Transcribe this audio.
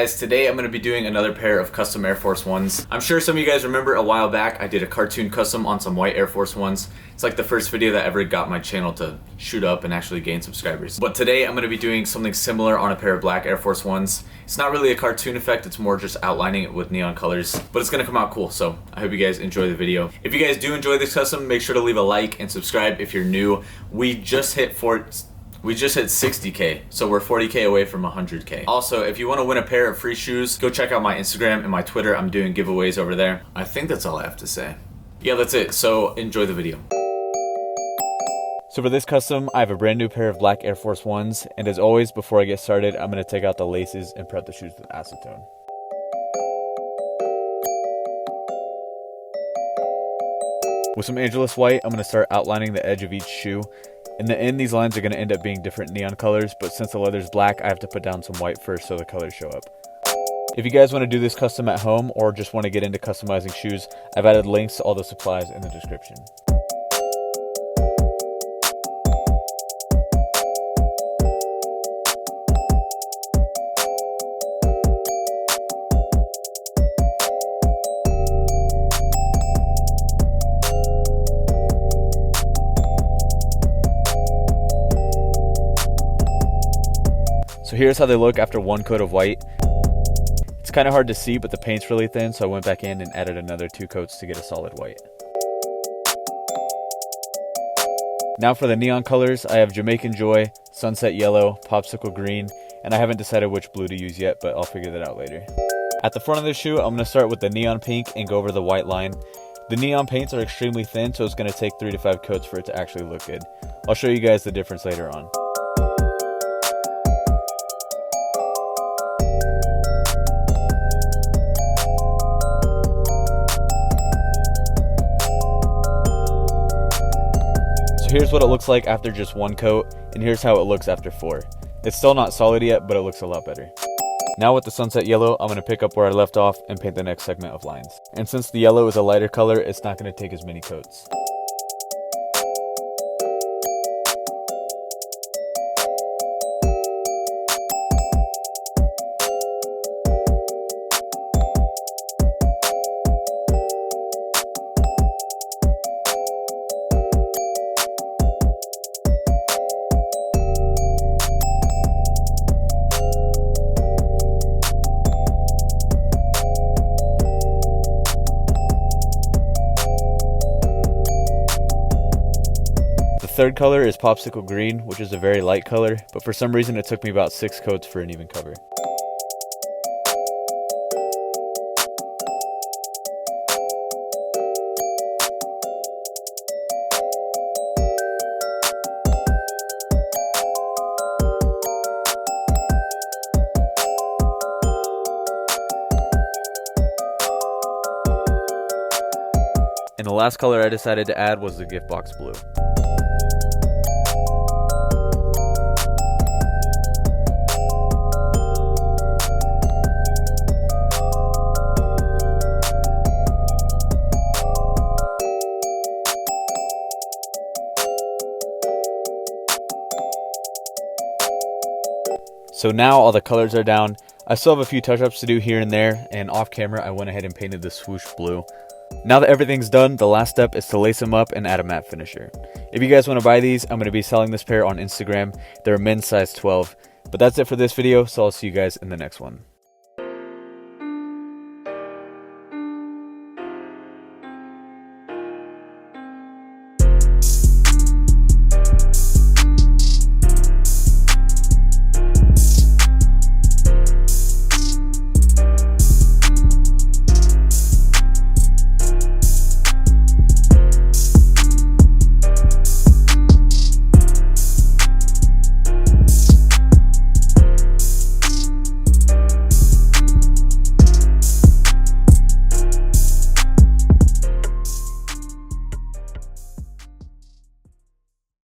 guys, today I'm going to be doing another pair of custom Air Force Ones. I'm sure some of you guys remember a while back I did a cartoon custom on some white Air Force Ones. It's like the first video that ever got my channel to shoot up and actually gain subscribers. But today I'm going to be doing something similar on a pair of black Air Force Ones. It's not really a cartoon effect, it's more just outlining it with neon colors, but it's going to come out cool, so I hope you guys enjoy the video. If you guys do enjoy this custom, make sure to leave a like and subscribe if you're new. We just hit 60K, so we're 40K away from 100K. Also, if you want to win a pair of free shoes, go check out my Instagram and my Twitter. I'm doing giveaways over there. I think that's all I have to say. Yeah, that's it, so enjoy the video. So for this custom, I have a brand new pair of black Air Force Ones, and as always, before I get started, I'm going to take out the laces and prep the shoes with acetone. With some Angelus white, I'm going to start outlining the edge of each shoe. In the end, these lines are going to end up being different neon colors, but since the leather's black, I have to put down some white first so the colors show up. If you guys want to do this custom at home or just want to get into customizing shoes, I've added links to all the supplies in the description. So here's how they look after one coat of white. It's kind of hard to see, but the paint's really thin, so I went back in and added another 2 coats to get a solid white. Now for the neon colors, I have Jamaican Joy, Sunset Yellow, Popsicle Green, and I haven't decided which blue to use yet, but I'll figure that out later. At the front of the shoe, I'm going to start with the neon pink and go over the white line. The neon paints are extremely thin, so it's going to take 3 to 5 coats for it to actually look good. I'll show you guys the difference later on. Here's what it looks like after just 1 coat, and here's how it looks after 4. It's still not solid yet, but it looks a lot better. Now with the Sunset Yellow, I'm going to pick up where I left off and paint the next segment of lines. And since the yellow is a lighter color, it's not going to take as many coats. The third color is Popsicle Green, which is a very light color, but for some reason it took me about 6 coats for an even cover. And the last color I decided to add was the gift box blue. So now all the colors are down. I still have a few touch-ups to do here and there, and off camera I went ahead and painted the swoosh blue. Now that everything's done, the last step is to lace them up and add a matte finisher. If you guys want to buy these, I'm going to be selling this pair on Instagram. They're a men's size 12. But that's it for this video, so I'll see you guys in the next one.